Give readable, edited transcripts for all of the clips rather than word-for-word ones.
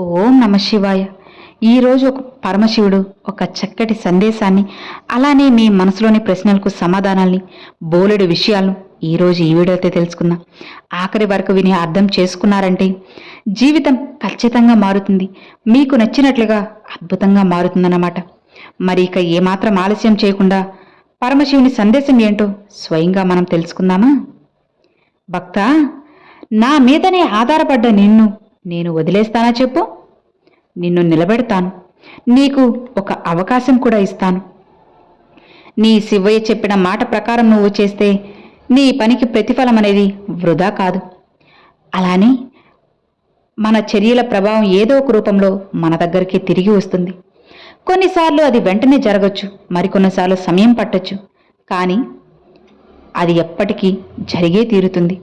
ఓం నమ శివాయ. ఈరోజు ఒక పరమశివుడు ఒక చక్కటి సందేశాన్ని, అలానే మీ మనసులోని ప్రశ్నలకు సమాధానాల్ని, బోలెడు విషయాలను ఈరోజు ఈ వీడియోతో తెలుసుకుందాం. ఆఖరి వరకు విని అర్థం చేసుకున్నారంటే జీవితం ఖచ్చితంగా మారుతుంది, మీకు నచ్చినట్లుగా అద్భుతంగా మారుతుందన్నమాట. మరి ఇక ఏమాత్రం ఆలస్యం చేయకుండా పరమశివుని సందేశం ఏంటో స్వయంగా మనం తెలుసుకుందామా? భక్తా, నా మీదనే ఆధారపడ్డ నిన్ను నేను వదిలేస్తానా చెప్పు? నిన్ను నిలబెడతాను, నీకు ఒక అవకాశం కూడా ఇస్తాను. నీ శివయ్య చెప్పిన మాట ప్రకారం నువ్వు చేస్తే నీ పనికి ప్రతిఫలం అనేది వృధా కాదు. అలానే మన చర్యల ప్రభావం ఏదో ఒక రూపంలో మన దగ్గరికి తిరిగి వస్తుంది. కొన్నిసార్లు అది వెంటనే జరగచ్చు, మరికొన్నిసార్లు సమయం పట్టొచ్చు, కానీ అది ఎప్పటికీ జరిగే తీరుతుంది.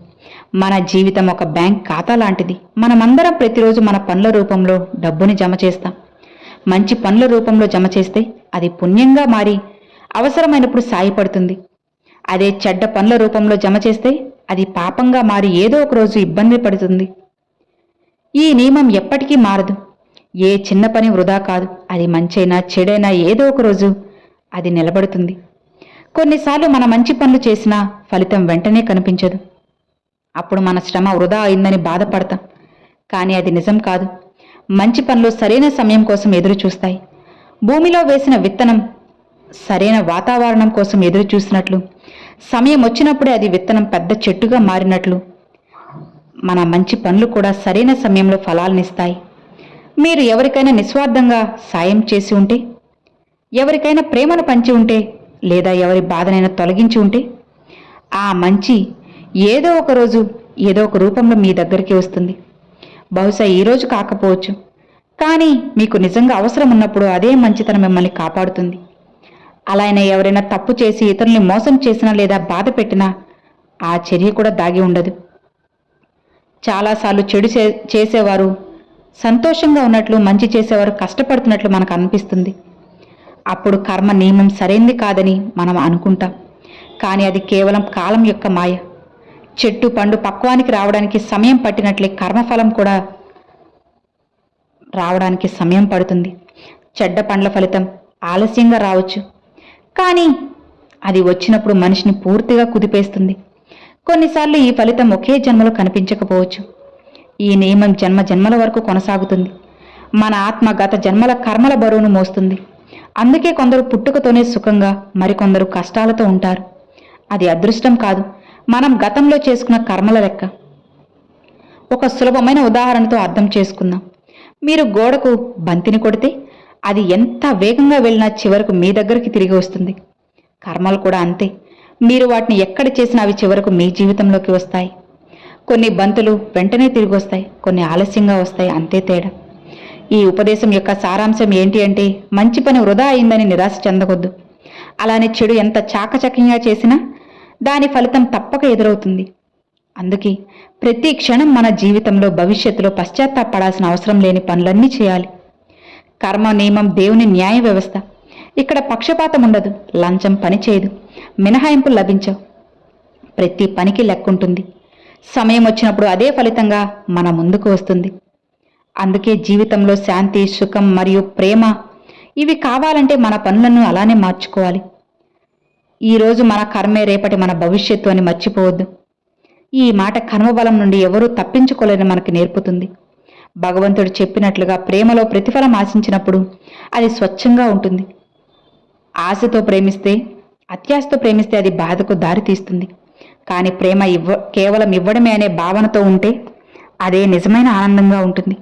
మన జీవితం ఒక బ్యాంక్ ఖాతా లాంటిది. మనమందరం ప్రతిరోజు మన పనుల రూపంలో డబ్బుని జమ చేస్తాం. మంచి పనుల రూపంలో జమ చేస్తే అది పుణ్యంగా మారి అవసరమైనప్పుడు సాయపడుతుంది. అదే చెడ్డ పనుల రూపంలో జమ చేస్తే అది పాపంగా మారి ఏదో ఒక రోజు ఇబ్బంది పడుతుంది. ఈ నియమం ఎప్పటికీ మారదు. ఏ చిన్న పని వృధా కాదు. అది మంచైనా చెడైనా ఏదో ఒక రోజు అది నిలబడుతుంది. కొన్నిసార్లు మన మంచి పనులు చేసినా ఫలితం వెంటనే కనిపించదు. అప్పుడు మన శ్రమ వృధా అయిందని బాధపడతాం, కానీ అది నిజం కాదు. మంచి పనులు సరైన సమయం కోసం ఎదురు చూస్తాయి. భూమిలో వేసిన విత్తనం సరైన వాతావరణం కోసం ఎదురు చూసినట్లు, సమయం వచ్చినప్పుడే అది విత్తనం పెద్ద చెట్టుగా మారినట్లు, మన మంచి పనులు కూడా సరైన సమయంలో ఫలాలనిస్తాయి. మీరు ఎవరికైనా నిస్వార్థంగా సాయం చేసి ఉంటే, ఎవరికైనా ప్రేమను పంచి ఉంటే, లేదా ఎవరి బాధనైనా తొలగించి ఉంటే, ఆ మంచి ఏదో ఒక రోజు ఏదో ఒక రూపంలో మీ దగ్గరికి వస్తుంది. బహుశా ఈరోజు కాకపోవచ్చు, కానీ మీకు నిజంగా అవసరం ఉన్నప్పుడు అదే మంచితనం మిమ్మల్ని కాపాడుతుంది. అలానే ఎవరైనా తప్పు చేసి ఇతరుల్ని మోసం చేసినా లేదా బాధ పెట్టినా ఆ చర్య కూడా దాగి ఉండదు. చాలాసార్లు చెడు చేసేవారు సంతోషంగా ఉన్నట్లు, మంచి చేసేవారు కష్టపడుతున్నట్లు మనకు అనిపిస్తుంది. అప్పుడు కర్మ నియమం సరైంది కాదని మనం అనుకుంటాం, కానీ అది కేవలం కాలం యొక్క మాయ. చెట్టు పండు పక్వానికి రావడానికి సమయం పట్టినట్లే కర్మఫలం కూడా రావడానికి సమయం పడుతుంది. చెడ్డ పండ్ల ఫలితం ఆలస్యంగా రావచ్చు, కానీ అది వచ్చినప్పుడు మనిషిని పూర్తిగా కుదిపేస్తుంది. కొన్నిసార్లు ఈ ఫలితం ఒకే జన్మలో కనిపించకపోవచ్చు. ఈ నియమం జన్మ జన్మల వరకు కొనసాగుతుంది. మన ఆత్మ గత జన్మల కర్మల బరువును మోస్తుంది. అందుకే కొందరు పుట్టుకతోనే సుఖంగా, మరికొందరు కష్టాలతో ఉంటారు. అది అదృష్టం కాదు, మనం గతంలో చేసుకున్న కర్మల లెక్క. ఒక సులభమైన ఉదాహరణతో అర్థం చేసుకుందాం. మీరు గోడకు బంతిని కొడితే అది ఎంత వేగంగా వెళ్ళినా చివరకు మీ దగ్గరికి తిరిగి వస్తుంది. కర్మలు కూడా అంతే. మీరు వాటిని ఎక్కడ చేసినా అవి చివరకు మీ జీవితంలోకి వస్తాయి. కొన్ని బంతులు వెంటనే తిరిగి వస్తాయి, కొన్ని ఆలస్యంగా వస్తాయి, అంతే తేడా. ఈ ఉపదేశం యొక్క సారాంశం ఏంటి అంటే, మంచి పని వృధా అయిందని నిరాశ చెందవద్దు. అలానే చెడు ఎంత చాకచక్యంగా చేసినా దాని ఫలితం తప్పక ఎదురవుతుంది. అందుకే ప్రతి క్షణం మన జీవితంలో భవిష్యత్తులో పశ్చాత్తాపడాల్సిన అవసరం లేని పనులన్నీ చేయాలి. కర్మ నియమం దేవుని న్యాయ వ్యవస్థ. ఇక్కడ పక్షపాతం ఉండదు, లంచం పని చేయదు, మినహాయింపులు లభించవు. ప్రతి పనికి లెక్కుంటుంది. సమయం వచ్చినప్పుడు అదే ఫలితంగా మన ముందుకు వస్తుంది. అందుకే జీవితంలో శాంతి, సుఖం మరియు ప్రేమ ఇవి కావాలంటే మన పనులను అలానే మార్చుకోవాలి. ఈరోజు మన కర్మే రేపటి మన భవిష్యత్తు అని మర్చిపోవద్దు. ఈ మాట కర్మబలం నుండి ఎవరూ తప్పించుకోలేని మనకు నేర్పుతుంది. భగవంతుడు చెప్పినట్లుగా ప్రేమలో ప్రతిఫలం ఆశించినప్పుడు అది స్వచ్ఛంగా ఉంటుంది. ఆశతో ప్రేమిస్తే, అత్యాశతో ప్రేమిస్తే అది బాధకు దారి తీస్తుంది. కానీ ప్రేమ కేవలం ఇవ్వడమే అనే భావనతో ఉంటే అదే నిజమైన ఆనందంగా ఉంటుంది.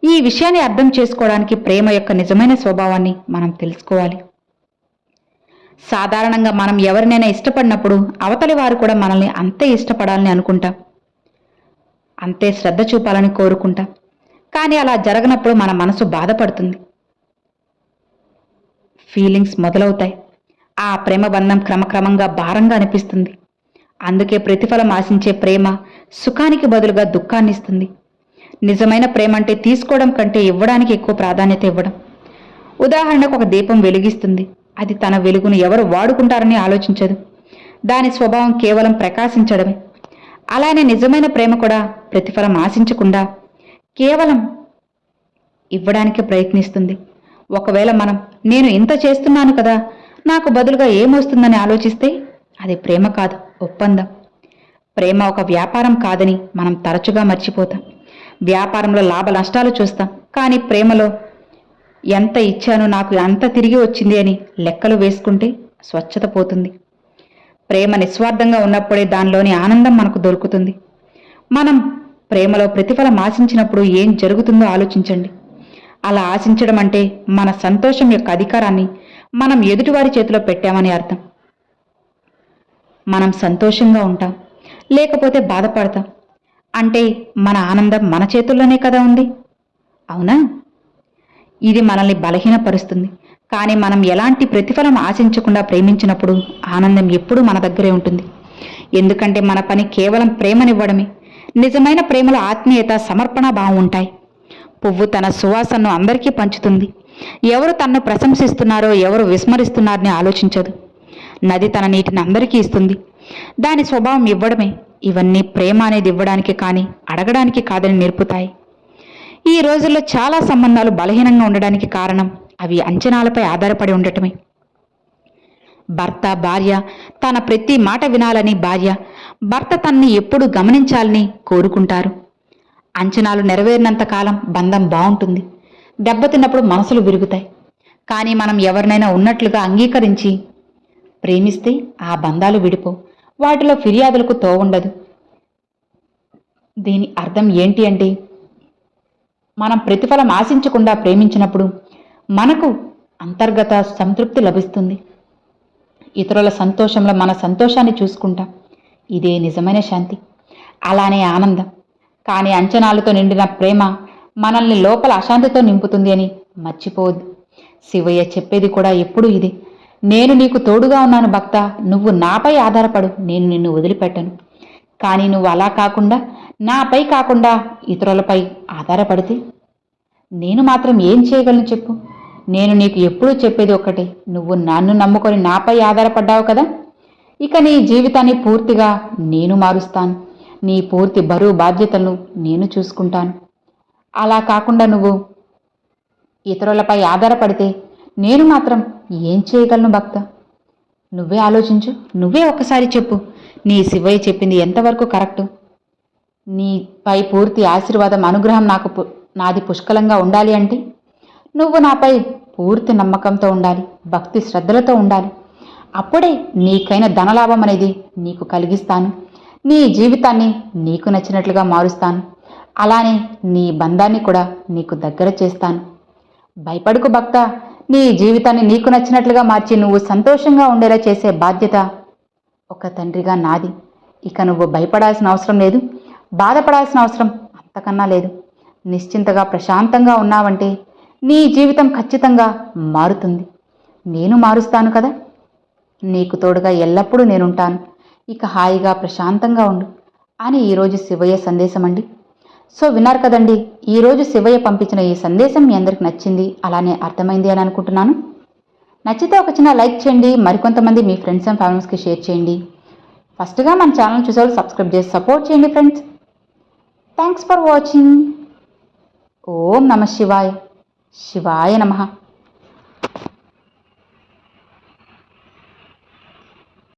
ఈ విషయాన్ని అర్థం చేసుకోవడానికి ప్రేమ యొక్క నిజమైన స్వభావాన్ని మనం తెలుసుకోవాలి. సాధారణంగా మనం ఎవరినైనా ఇష్టపడినప్పుడు అవతలి వారు కూడా మనల్ని అంతే ఇష్టపడాలని అనుకుంటాం, అంతే శ్రద్ధ చూపాలని కోరుకుంటాం. కానీ అలా జరగనప్పుడు మన మనసు బాధపడుతుంది, ఫీలింగ్స్ మొదలవుతాయి. ఆ ప్రేమ బంధం క్రమక్రమంగా భారంగా అనిపిస్తుంది. అందుకే ప్రతిఫలం ఆశించే ప్రేమ సుఖానికి బదులుగా దుఃఖాన్ని ఇస్తుంది. నిజమైన ప్రేమ అంటే తీసుకోవడం కంటే ఇవ్వడానికి ఎక్కువ ప్రాధాన్యత ఇవ్వడం. ఉదాహరణకు ఒక దీపం వెలిగిస్తుంది. అది తన వెలుగును ఎవరు వాడుకుంటారని ఆలోచించదు. దాని స్వభావం కేవలం ప్రకాశించడమే. అలానే నిజమైన ప్రేమ కూడా ప్రతిఫలం ఆశించకుండా కేవలం ఇవ్వడానికి ప్రయత్నిస్తుంది. ఒకవేళ మనం నేను ఇంత చేస్తున్నాను కదా, నాకు బదులుగా ఏమొస్తుందని ఆలోచిస్తే అది ప్రేమ కాదు, ఒప్పందం. ప్రేమ ఒక వ్యాపారం కాదని మనం తరచుగా మర్చిపోతాం. వ్యాపారంలో లాభ నష్టాలు చూస్తాం, కానీ ప్రేమలో ఎంత ఇచ్చానో నాకు అంత తిరిగి వచ్చింది అని లెక్కలు వేసుకుంటే స్వచ్ఛత పోతుంది. ప్రేమ నిస్వార్థంగా ఉన్నప్పుడే దానిలోని ఆనందం మనకు దొరుకుతుంది. మనం ప్రేమలో ప్రతిఫలం ఆశించినప్పుడు ఏం జరుగుతుందో ఆలోచించండి. అలా ఆశించడం అంటే మన సంతోషం యొక్క అధికారాన్ని మనం ఎదుటివారి చేతిలో పెట్టామని అర్థం. మనం సంతోషంగా ఉంటాం, లేకపోతే బాధపడతాం. అంటే మన ఆనందం మన చేతుల్లోనే కదా ఉంది, అవునా? ఇది మనల్ని బలహీనపరుస్తుంది. కానీ మనం ఎలాంటి ప్రతిఫలం ఆశించకుండా ప్రేమించినప్పుడు ఆనందం ఎప్పుడూ మన దగ్గరే ఉంటుంది. ఎందుకంటే మన పని కేవలం ప్రేమనివ్వడమే. నిజమైన ప్రేమలో ఆత్మీయత, సమర్పణ భావం ఉంటాయి. పువ్వు తన సువాసనను అందరికీ పంచుతుంది. ఎవరు తనను ప్రశంసిస్తున్నారో, ఎవరు విస్మరిస్తున్నారని ఆలోచించదు. నది తన నీటిని అందరికీ ఇస్తుంది. దాని స్వభావం ఇవ్వడమే. ఇవన్నీ ప్రేమ అనేది ఇవ్వడానికి కానీ అడగడానికి కాదని నేర్పుతాయి. ఈ రోజుల్లో చాలా సంబంధాలు బలహీనంగా ఉండడానికి కారణం అవి అంచనాలపై ఆధారపడి ఉండటమే. భర్త, భార్య తన ప్రతి మాట వినాలని భార్య, భర్త తనని ఎప్పుడూ గమనించాలని కోరుకుంటారు. అంచనాలు నెరవేరినంత కాలం బంధం బాగుంటుంది. దెబ్బతిన్నప్పుడు మనసులు విరుగుతాయి. కానీ మనం ఎవరినైనా ఉన్నట్లుగా అంగీకరించి ప్రేమిస్తే ఆ బంధాలు విడిపోవు. వాటిలో ఫిర్యాదులకు తోవుండదు. దీని అర్థం ఏంటి అంటే, మనం ప్రతిఫలం ఆశించకుండా ప్రేమించినప్పుడు మనకు అంతర్గత సంతృప్తి లభిస్తుంది. ఇతరుల సంతోషంలో మన సంతోషాన్ని చూసుకుంటాం. ఇదే నిజమైన శాంతి, అలానే ఆనందం. కానీ అంచనాలతో నిండిన ప్రేమ మనల్ని లోపల అశాంతితో నింపుతుంది అని మర్చిపోవద్దు. శివయ్య చెప్పేది కూడా ఎప్పుడూ ఇదే. నేను నీకు తోడుగా ఉన్నాను భక్త, నువ్వు నాపై ఆధారపడు, నేను నిన్ను వదిలిపెట్టను. కానీ నువ్వు అలా కాకుండా, నాపై కాకుండా ఇతరులపై ఆధారపడితే నేను మాత్రం ఏం చేయగలను చెప్పు? నేను నీకు ఎప్పుడూ చెప్పేది ఒక్కటే, నువ్వు నన్ను నమ్ముకొని నాపై ఆధారపడ్డావు కదా, ఇక నీ జీవితాన్ని పూర్తిగా నేను మారుస్తాను. నీ పూర్తి బరువు బాధ్యతలను నేను చూసుకుంటాను. అలా కాకుండా నువ్వు ఇతరులపై ఆధారపడితే నేను మాత్రం ఏం చేయగలను భక్త? నువ్వే ఆలోచించు, నువ్వే ఒక్కసారి చెప్పు, నీ శివయ్య చెప్పింది ఎంతవరకు కరెక్టు? నీపై పూర్తి ఆశీర్వాదం, అనుగ్రహం నాది పుష్కలంగా ఉండాలి అంటే నువ్వు నాపై పూర్తి నమ్మకంతో ఉండాలి, భక్తి శ్రద్ధలతో ఉండాలి. అప్పుడే నీకైన ధనలాభం అనేది నీకు కలిగిస్తాను. నీ జీవితాన్ని నీకు నచ్చినట్లుగా మారుస్తాను. అలానే నీ బంధాన్ని కూడా నీకు దగ్గర చేస్తాను. భయపడుకు భక్త, నీ జీవితాన్ని నీకు నచ్చినట్లుగా మార్చి నువ్వు సంతోషంగా ఉండేలా చేసే బాధ్యత ఒక తండ్రిగా నాది. ఇక నువ్వు భయపడాల్సిన అవసరం లేదు, బాధపడాల్సిన అవసరం అంతకన్నా లేదు. నిశ్చింతగా ప్రశాంతంగా ఉన్నావంటే నీ జీవితం ఖచ్చితంగా మారుతుంది. నేను మారుస్తాను కదా, నీకు తోడుగా ఎల్లప్పుడూ నేనుంటాను. ఇక హాయిగా ప్రశాంతంగా ఉండు అని ఈరోజు శివయ్య సందేశం అండి. సో విన్నారు కదండి, ఈరోజు శివయ్య పంపించిన ఈ సందేశం మీ అందరికి నచ్చింది, అలానే అర్థమైంది అని అనుకుంటున్నాను. నచ్చితే ఒక చిన్న లైక్ చేయండి, మరికొంతమంది మీ ఫ్రెండ్స్ అండ్ ఫ్యామిలీస్కి షేర్ చేయండి. ఫస్ట్గా మన ఛానల్ చూసేవాళ్ళు సబ్స్క్రైబ్ చేసి సపోర్ట్ చేయండి ఫ్రెండ్స్. Thanks for watching. ఓం నమః శివాయ. శివాయ నమః.